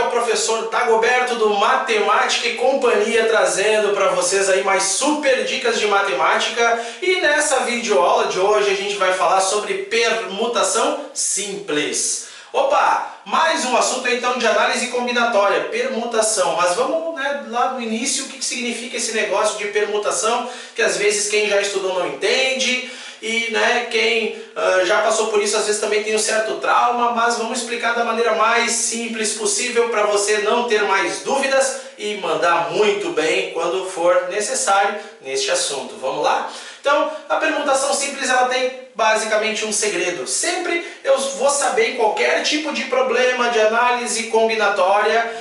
é o professor Dagoberto do Matemática e Companhia, trazendo para vocês aí mais super dicas de matemática. E nessa videoaula de hoje a gente vai falar sobre permutação simples. Opa, mais um assunto então de análise combinatória, permutação. Mas vamos lá do início, o que significa esse negócio de permutação, que às vezes quem já estudou não entende. E quem já passou por isso às vezes também tem um certo trauma, mas vamos explicar da maneira mais simples possível para você não ter mais dúvidas e mandar muito bem quando for necessário neste assunto. Vamos lá? Então, a permutação simples ela tem basicamente um segredo. Sempre eu vou saber em qualquer tipo de problema de análise combinatória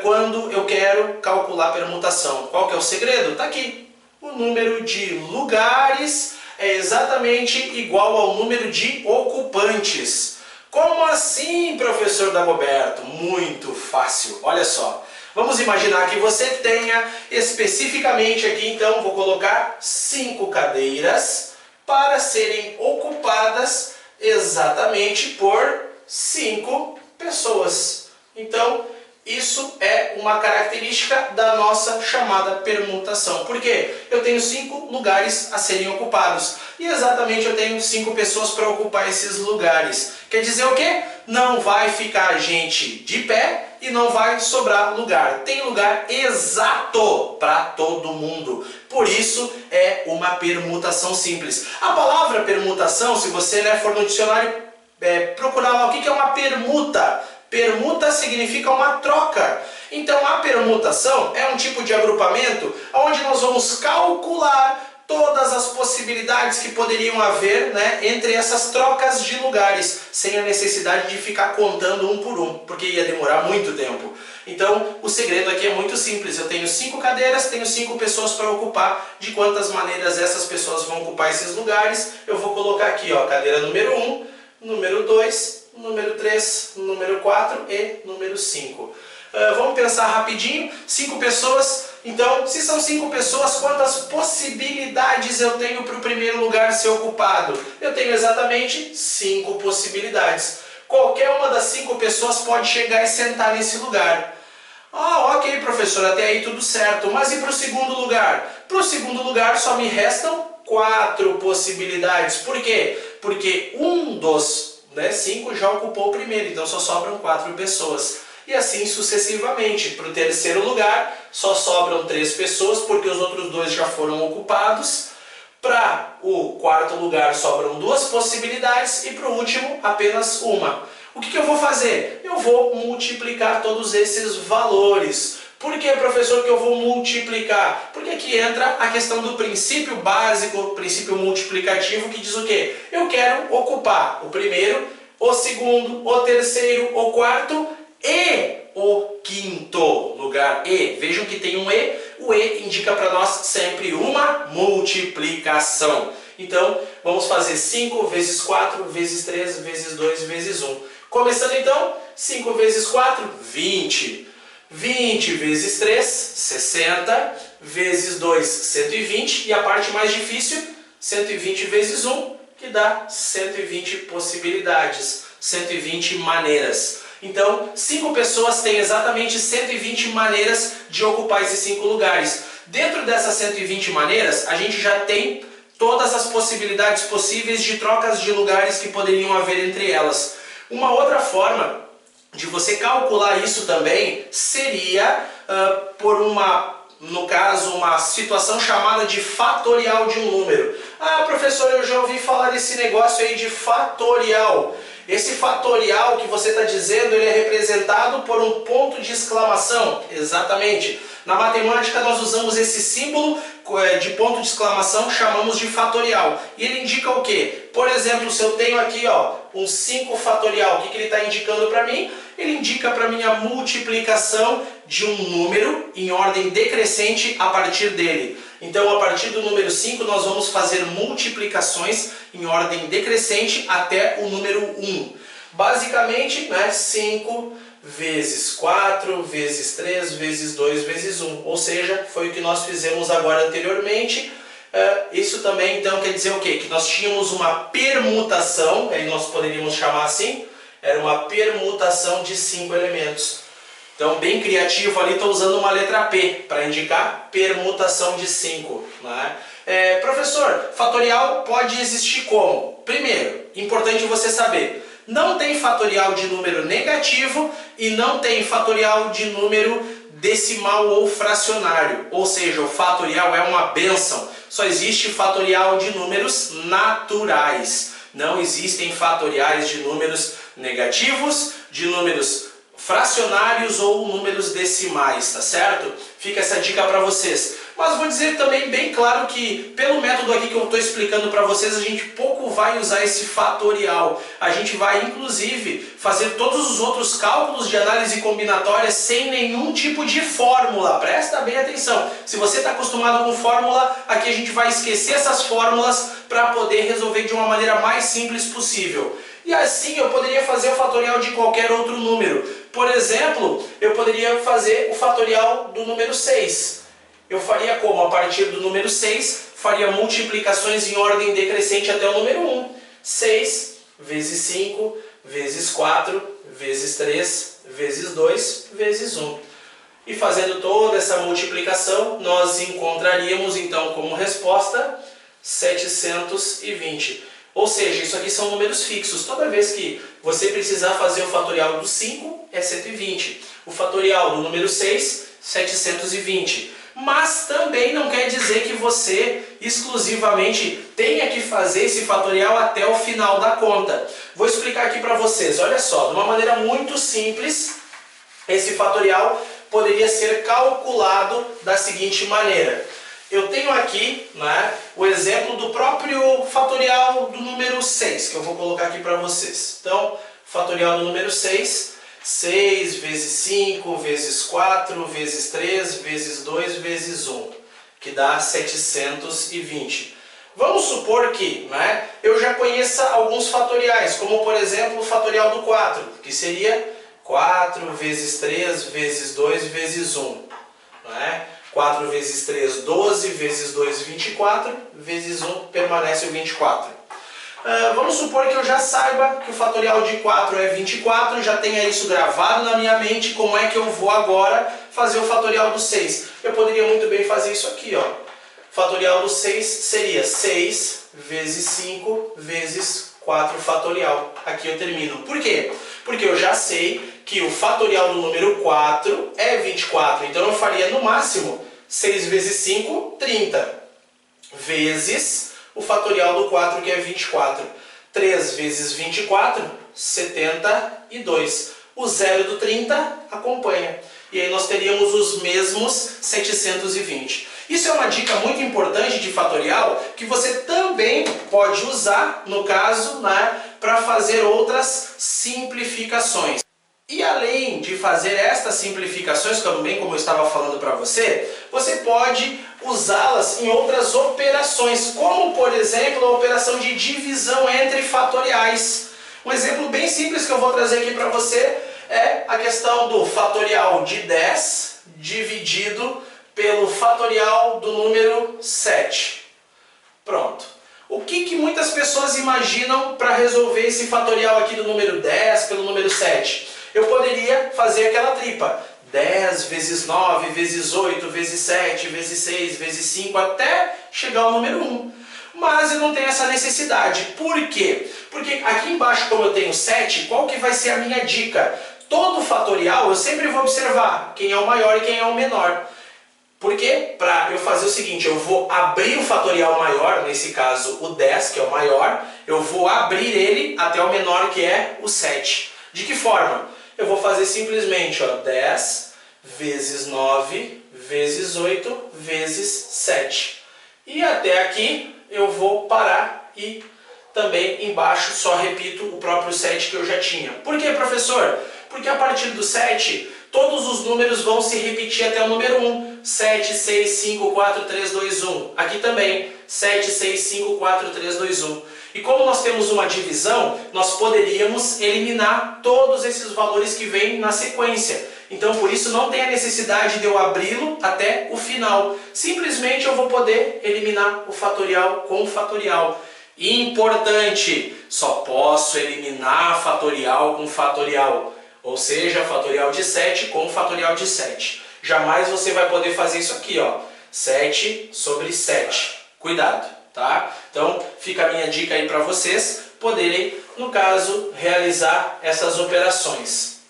quando eu quero calcular permutação. Qual que é o segredo? Está aqui. O número de lugares é exatamente igual ao número de ocupantes. Como assim, professor Dagoberto? Muito fácil. Olha só. Vamos imaginar que você tenha especificamente aqui, então, vou colocar 5 cadeiras para serem ocupadas exatamente por 5 pessoas. Então, isso é uma característica da nossa chamada permutação. Por quê? Eu tenho 5 lugares a serem ocupados. E exatamente eu tenho 5 pessoas para ocupar esses lugares. Quer dizer o quê? Não vai ficar gente de pé e não vai sobrar lugar. Tem lugar exato para todo mundo. Por isso é uma permutação simples. A palavra permutação, se você for no dicionário procurar lá o que é uma permuta. Permuta significa uma troca. Então a permutação é um tipo de agrupamento onde nós vamos calcular todas as possibilidades que poderiam haver entre essas trocas de lugares, sem a necessidade de ficar contando um por um, porque ia demorar muito tempo. Então o segredo aqui é muito simples. Eu tenho 5 cadeiras, tenho 5 pessoas para ocupar. De quantas maneiras essas pessoas vão ocupar esses lugares? Eu vou colocar aqui, ó, cadeira número 1, número 2, número 3, número 4 e número 5. Vamos pensar rapidinho. 5 pessoas. Então, se são 5 pessoas, quantas possibilidades eu tenho para o primeiro lugar ser ocupado? Eu tenho exatamente 5 possibilidades. Qualquer uma das 5 pessoas pode chegar e sentar nesse lugar. Ah, ok, professor, até aí tudo certo. Mas e para o segundo lugar? Para o segundo lugar só me restam 4 possibilidades. Por quê? Porque um dos 5 já ocupou o primeiro, então só sobram 4 pessoas. E assim sucessivamente. Para o terceiro lugar só sobram 3 pessoas, porque os outros 2 já foram ocupados. Para o quarto lugar sobram 2 possibilidades e para o último apenas uma. O que eu vou fazer? Eu vou multiplicar todos esses valores. Por que, professor, que eu vou multiplicar? Porque aqui entra a questão do princípio básico, o princípio multiplicativo, que diz o quê? Eu quero ocupar o primeiro, o segundo, o terceiro, o quarto e o quinto lugar. E, vejam que tem um E, o E indica para nós sempre uma multiplicação. Então, vamos fazer 5 vezes 4, vezes 3, vezes 2, vezes 1. Começando então, 5 vezes 4, 20. 20 vezes 3, 60, vezes 2, 120, e a parte mais difícil, 120 vezes 1, que dá 120 possibilidades, 120 maneiras. Então, 5 pessoas têm exatamente 120 maneiras de ocupar esses 5 lugares. Dentro dessas 120 maneiras, a gente já tem todas as possibilidades possíveis de trocas de lugares que poderiam haver entre elas. Uma outra forma de você calcular isso também seria por no caso, uma situação chamada de fatorial de um número. Ah, professor, eu já ouvi falar desse negócio aí de fatorial. Esse fatorial que você está dizendo, ele é representado por um ponto de exclamação. Exatamente. Na matemática nós usamos esse símbolo de ponto de exclamação, chamamos de fatorial. E ele indica o quê? Por exemplo, se eu tenho aqui um 5 fatorial, o que ele está indicando para mim? Ele indica para mim a multiplicação de um número em ordem decrescente a partir dele. Então, a partir do número 5, nós vamos fazer multiplicações em ordem decrescente até o número 1. Basicamente, 5 vezes 4, vezes 3, vezes 2, vezes 1. Ou seja, foi o que nós fizemos agora anteriormente. Isso também, então, quer dizer o quê? Que nós tínhamos uma permutação, aí nós poderíamos chamar assim, era uma permutação de 5 elementos. Então, bem criativo ali, estou usando uma letra P para indicar permutação de 5. Né? Professor, fatorial pode existir como? Primeiro, importante você saber, não tem fatorial de número negativo e não tem fatorial de número decimal ou fracionário. Ou seja, o fatorial é uma bênção. Só existe fatorial de números naturais. Não existem fatoriais de números negativos, de números fracionários ou números decimais, tá certo? Fica essa dica para vocês. Mas vou dizer também bem claro que, pelo método aqui que eu estou explicando para vocês, a gente pouco vai usar esse fatorial. A gente vai, inclusive, fazer todos os outros cálculos de análise combinatória sem nenhum tipo de fórmula. Presta bem atenção. Se você está acostumado com fórmula, aqui a gente vai esquecer essas fórmulas para poder resolver de uma maneira mais simples possível. E assim eu poderia fazer o fatorial de qualquer outro número. Por exemplo, eu poderia fazer o fatorial do número 6. Eu faria como? A partir do número 6, faria multiplicações em ordem decrescente até o número 1. 6 vezes 5, vezes 4, vezes 3, vezes 2, vezes 1. E fazendo toda essa multiplicação, nós encontraríamos então como resposta 720. Ou seja, isso aqui são números fixos. Toda vez que você precisar fazer o fatorial do 5, é 120. O fatorial do número 6, 720. Mas também não quer dizer que você exclusivamente tenha que fazer esse fatorial até o final da conta. Vou explicar aqui para vocês. Olha só, de uma maneira muito simples, esse fatorial poderia ser calculado da seguinte maneira. Eu tenho aqui, né, o exemplo do próprio fatorial do número 6, que eu vou colocar aqui para vocês. Então, fatorial do número 6, 6 vezes 5, vezes 4, vezes 3, vezes 2, vezes 1, que dá 720. Vamos supor que, né, eu já conheça alguns fatoriais, como por exemplo o fatorial do 4, que seria 4 vezes 3, vezes 2, vezes 1. Né? 4 vezes 3, 12, vezes 2, 24, vezes 1, permanece o 24. Vamos supor que eu já saiba que o fatorial de 4 é 24, já tenha isso gravado na minha mente, como é que eu vou agora fazer o fatorial do 6? Eu poderia muito bem fazer isso aqui, ó. Fatorial do 6 seria 6 vezes 5 vezes 4 fatorial. Aqui eu termino. Por quê? Porque eu já sei que o fatorial do número 4 é 24, então eu faria no máximo 6 vezes 5, 30, vezes o fatorial do 4, que é 24. 3 vezes 24, 72. O zero do 30 acompanha. E aí nós teríamos os mesmos 720. Isso é uma dica muito importante de fatorial, que você também pode usar, no caso, né, para fazer outras simplificações. E além de fazer estas simplificações, também como eu estava falando para você, você pode usá-las em outras operações, como por exemplo a operação de divisão entre fatoriais. Um exemplo bem simples que eu vou trazer aqui para você é a questão do fatorial de 10 dividido pelo fatorial do número 7. Pronto. O que muitas pessoas imaginam para resolver esse fatorial aqui do número 10 pelo número 7? Eu poderia fazer aquela tripa. 10 vezes 9, vezes 8, vezes 7, vezes 6, vezes 5, até chegar ao número 1. Mas eu não tenho essa necessidade. Por quê? Porque aqui embaixo, como eu tenho 7, qual que vai ser a minha dica? Todo fatorial eu sempre vou observar quem é o maior e quem é o menor. Porque para eu fazer o seguinte, eu vou abrir o fatorial maior, nesse caso o 10, que é o maior, eu vou abrir ele até o menor, que é o 7. De que forma? Eu vou fazer simplesmente, ó, 10 vezes 9 vezes 8 vezes 7. E até aqui eu vou parar e também embaixo só repito o próprio 7 que eu já tinha. Por quê, professor? Porque a partir do 7, todos os números vão se repetir até o número 1. 7, 6, 5, 4, 3, 2, 1. Aqui também, 7, 6, 5, 4, 3, 2, 1. E como nós temos uma divisão, nós poderíamos eliminar todos esses valores que vêm na sequência. Então, por isso, não tem a necessidade de eu abri-lo até o final. Simplesmente eu vou poder eliminar o fatorial com o fatorial. Importante, só posso eliminar fatorial com fatorial. Ou seja, fatorial de 7 com fatorial de 7. Jamais você vai poder fazer isso aqui, ó. 7 sobre 7. Cuidado, tá? Então, fica a minha dica aí para vocês poderem, no caso, realizar essas operações.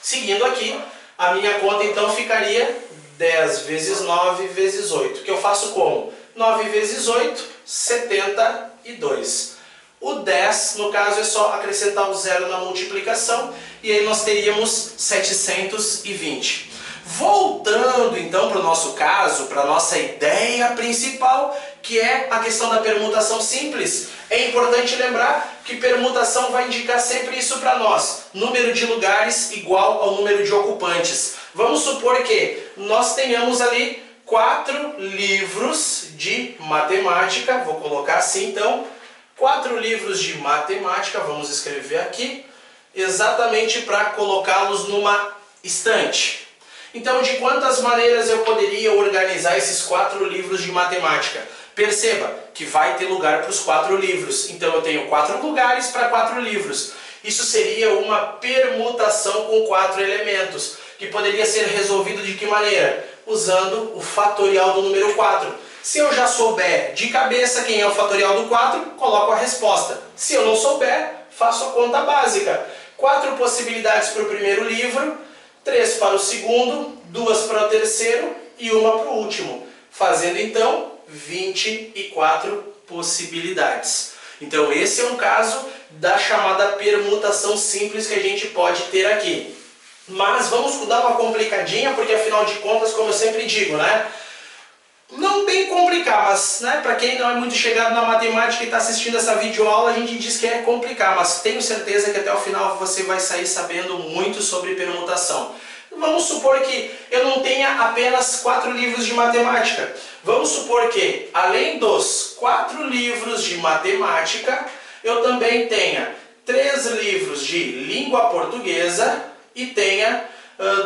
Seguindo aqui, a minha conta então ficaria 10 vezes 9 vezes 8. Que eu faço como? 9 vezes 8, 72. O 10, no caso, é só acrescentar o zero na multiplicação e aí nós teríamos 720. Voltando então para o nosso caso, para a nossa ideia principal, que é a questão da permutação simples. É importante lembrar que permutação vai indicar sempre isso para nós. Número de lugares igual ao número de ocupantes. Vamos supor que nós tenhamos ali 4 livros de matemática. Vou colocar assim então. 4 livros de matemática, vamos escrever aqui, exatamente para colocá-los numa estante. Então, de quantas maneiras eu poderia organizar esses 4 livros de matemática? Perceba que vai ter lugar para os 4 livros. Então, eu tenho 4 lugares para 4 livros. Isso seria uma permutação com 4 elementos, que poderia ser resolvido de que maneira? Usando o fatorial do número 4. Se eu já souber de cabeça quem é o fatorial do 4, coloco a resposta. Se eu não souber, faço a conta básica. 4 possibilidades para o primeiro livro, 3 para o segundo, 2 para o terceiro e 1 para o último. Fazendo então 24 possibilidades. Então esse é um caso da chamada permutação simples que a gente pode ter aqui. Mas vamos dar uma complicadinha, porque afinal de contas, como eu sempre digo, né? Não bem complicar, mas né, para quem não é muito chegado na matemática e está assistindo essa videoaula, a gente diz que é complicar, mas tenho certeza que até o final você vai sair sabendo muito sobre permutação. Vamos supor que eu não tenha apenas 4 livros de matemática. Vamos supor que, além dos 4 livros de matemática, eu também tenha 3 livros de língua portuguesa e tenha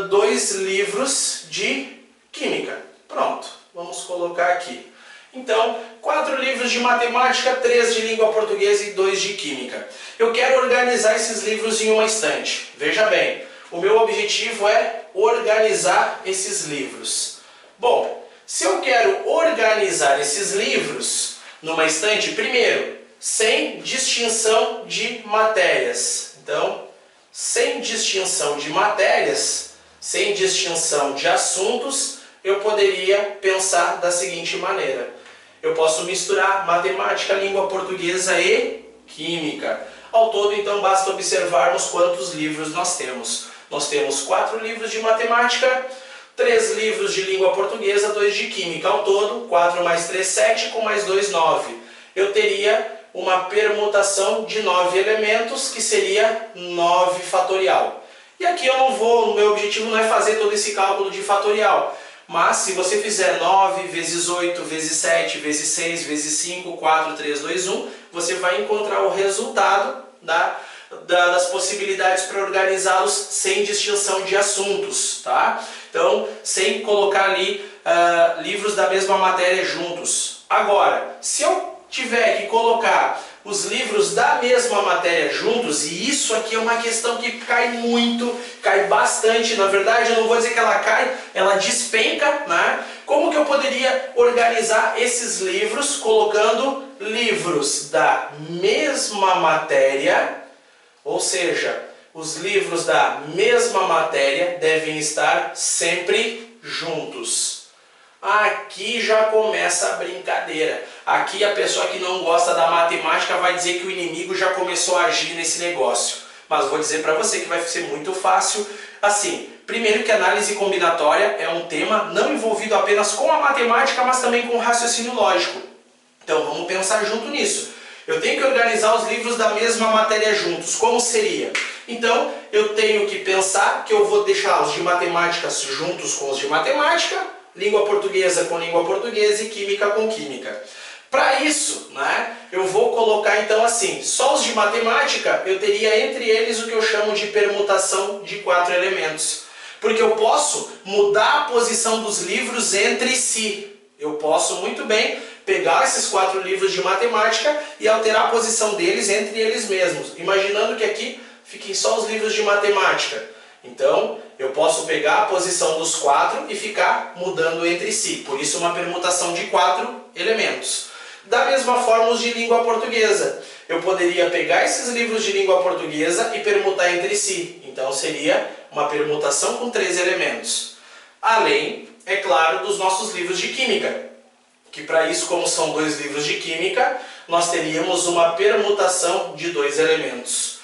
2 livros de química. Pronto. Vamos colocar aqui. Então, 4 livros de matemática, 3 de língua portuguesa e 2 de química. Eu quero organizar esses livros em uma estante. Veja bem, o meu objetivo é organizar esses livros. Bom, se eu quero organizar esses livros numa estante, primeiro, sem distinção de matérias. Então, sem distinção de matérias, sem distinção de assuntos, eu poderia pensar da seguinte maneira. Eu posso misturar matemática, língua portuguesa e química. Ao todo, então, basta observarmos quantos livros nós temos. Nós temos 4 livros de matemática, 3 livros de língua portuguesa, 2 de química. Ao todo, 4 mais 3, 7, com mais 2, 9. Eu teria uma permutação de 9 elementos, que seria 9 fatorial. E aqui eu não vou, o meu objetivo não é fazer todo esse cálculo de fatorial. Mas se você fizer 9 vezes 8 vezes 7 vezes 6 vezes 5, 4, 3, 2, 1, você vai encontrar o resultado das possibilidades para organizá-los sem distinção de assuntos, tá? Então, sem colocar ali livros da mesma matéria juntos. Agora, se eu tiver que colocar os livros da mesma matéria juntos, e isso aqui é uma questão que cai muito, cai bastante, na verdade eu não vou dizer que ela cai, ela despenca, né? Como que eu poderia organizar esses livros colocando livros da mesma matéria, ou seja, os livros da mesma matéria devem estar sempre juntos. Aqui já começa a brincadeira. Aqui a pessoa que não gosta da matemática vai dizer que o inimigo já começou a agir nesse negócio. Mas vou dizer para você que vai ser muito fácil. Assim, primeiro que análise combinatória é um tema não envolvido apenas com a matemática, mas também com o raciocínio lógico. Então vamos pensar junto nisso. Eu tenho que organizar os livros da mesma matéria juntos. Como seria? Então eu tenho que pensar que eu vou deixar os de matemática juntos com os de matemática, língua portuguesa com língua portuguesa e química com química. Para isso, né, eu vou colocar então assim, só os de matemática, eu teria entre eles o que eu chamo de permutação de 4 elementos. Porque eu posso mudar a posição dos livros entre si. Eu posso muito bem pegar esses 4 livros de matemática e alterar a posição deles entre eles mesmos. Imaginando que aqui fiquem só os livros de matemática. Então, eu posso pegar a posição dos 4 e ficar mudando entre si. Por isso, uma permutação de 4 elementos. Da mesma forma, os de língua portuguesa. Eu poderia pegar esses livros de língua portuguesa e permutar entre si. Então, seria uma permutação com 3 elementos. Além, é claro, dos nossos livros de química. Que para isso, como são 2 livros de química, nós teríamos uma permutação de 2 elementos.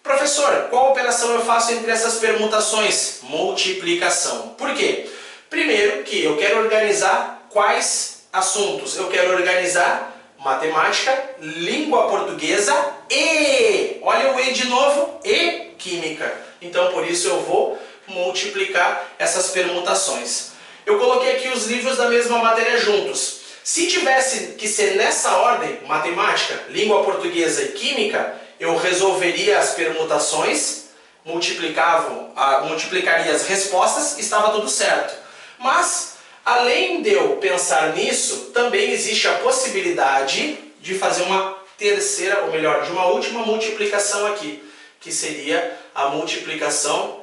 Professor, qual operação eu faço entre essas permutações? Multiplicação. Por quê? Primeiro que eu quero organizar quais assuntos? Eu quero organizar matemática, língua portuguesa e... olha o E de novo, e química. Então, por isso eu vou multiplicar essas permutações. Eu coloquei aqui os livros da mesma matéria juntos. Se tivesse que ser nessa ordem, matemática, língua portuguesa e química, eu resolveria as permutações, multiplicaria as respostas, estava tudo certo. Mas, além de eu pensar nisso, também existe a possibilidade de fazer uma terceira, ou melhor, de uma última multiplicação aqui, que seria a multiplicação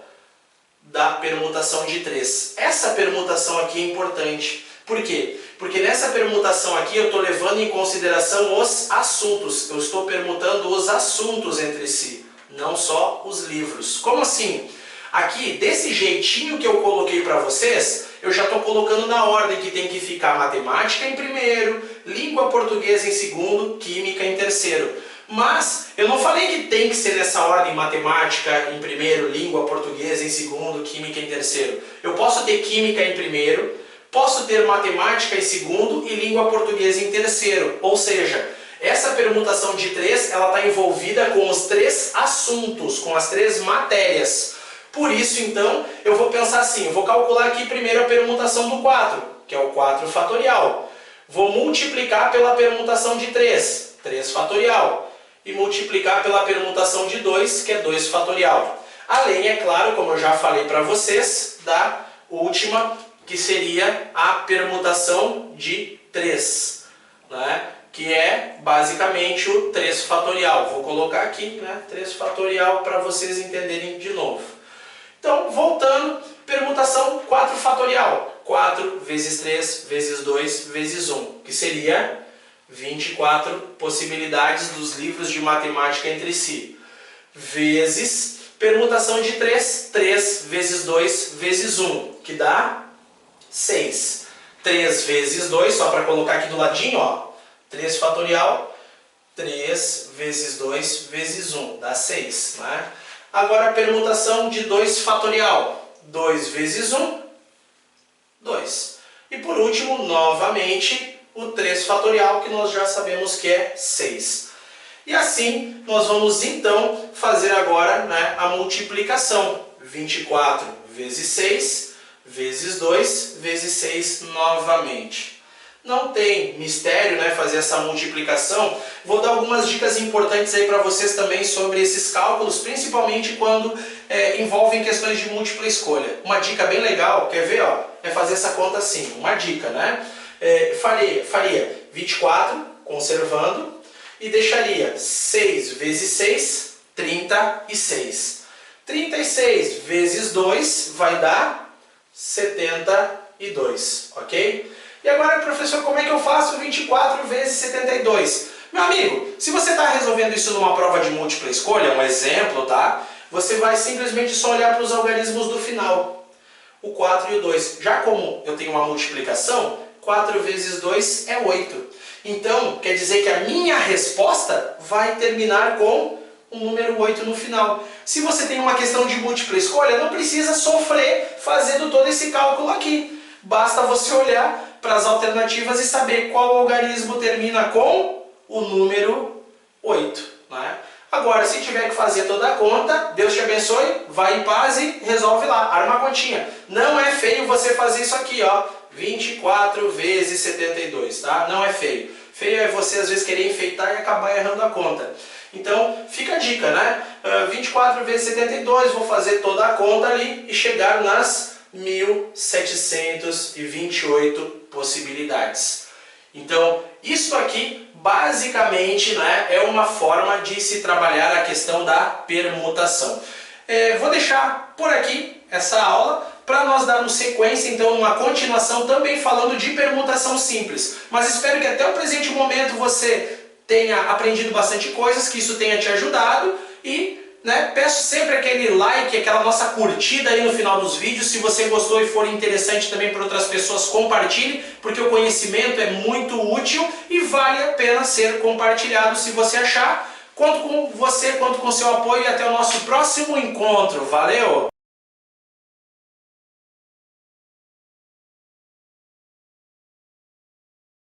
da permutação de 3. Essa permutação aqui é importante. Por quê? Porque nessa permutação aqui eu estou levando em consideração os assuntos. Eu estou permutando os assuntos entre si, não só os livros. Como assim? Aqui, desse jeitinho que eu coloquei para vocês, eu já estou colocando na ordem que tem que ficar matemática em primeiro, língua portuguesa em segundo, química em terceiro. Mas eu não falei que tem que ser nessa ordem, matemática em primeiro, língua portuguesa em segundo, química em terceiro. Eu posso ter química em primeiro, posso ter matemática em segundo e língua portuguesa em terceiro. Ou seja, essa permutação de 3, ela está envolvida com os 3 assuntos, com as 3 matérias. Por isso, então, eu vou pensar assim, eu vou calcular aqui primeiro a permutação do 4, que é o 4 fatorial. Vou multiplicar pela permutação de 3, 3 fatorial. E multiplicar pela permutação de 2, que é 2 fatorial. Além, é claro, como eu já falei para vocês, da última, que seria a permutação de 3, né? Que é basicamente o 3 fatorial. Vou colocar aqui, né? 3 fatorial para vocês entenderem de novo. Então, voltando, permutação 4 fatorial. 4 vezes 3 vezes 2 vezes 1, que seria 24 possibilidades dos livros de matemática entre si. Vezes permutação de 3, 3 vezes 2 vezes 1, que dá 6. 3 vezes 2, só para colocar aqui do ladinho, ó, 3 fatorial, 3 vezes 2 vezes 1, dá 6. Né? Agora a permutação de 2 fatorial, 2 vezes 1, 2. E por último, novamente, o 3 fatorial, que nós já sabemos que é 6. E assim, nós vamos então fazer agora, né, a multiplicação. 24 vezes 6, vezes 2, vezes 6 novamente. Não tem mistério, né, fazer essa multiplicação. Vou dar algumas dicas importantes aí para vocês também sobre esses cálculos, principalmente quando envolvem questões de múltipla escolha. Uma dica bem legal, quer ver? Ó, é fazer essa conta assim, uma dica, né? Faria 24, conservando, e deixaria 6 vezes 6, 36. 36 vezes 2 vai dar 72, ok? E agora, professor, como é que eu faço 24 vezes 72? Meu amigo, se você está resolvendo isso numa prova de múltipla escolha, um exemplo, tá? Você vai simplesmente só olhar para os algarismos do final, o 4 e o 2. Já como eu tenho uma multiplicação, 4 vezes 2 é 8. Então, quer dizer que a minha resposta vai terminar com o número 8 no final. Se você tem uma questão de múltipla escolha, não precisa sofrer fazendo todo esse cálculo aqui. Basta você olhar para as alternativas e saber qual algarismo termina com o número 8. Né? Agora, se tiver que fazer toda a conta, Deus te abençoe, vai em paz e resolve lá, arma a continha. Não é feio você fazer isso aqui, ó. 24 vezes 72, tá? Não é feio. Feio é você às vezes querer enfeitar e acabar errando a conta. Então, fica a dica, né? 24 vezes 72, vou fazer toda a conta ali e chegar nas 1728 possibilidades. Então, isso aqui, basicamente, né, é uma forma de se trabalhar a questão da permutação. Vou deixar por aqui essa aula para nós darmos sequência, então, uma continuação também falando de permutação simples. Mas espero que até o presente momento você tenha aprendido bastante coisas, que isso tenha te ajudado e peço sempre aquele like, aquela nossa curtida aí no final dos vídeos. Se você gostou e for interessante também para outras pessoas, compartilhe, porque o conhecimento é muito útil e vale a pena ser compartilhado se você achar. Conto com você, conto com seu apoio e até o nosso próximo encontro. Valeu!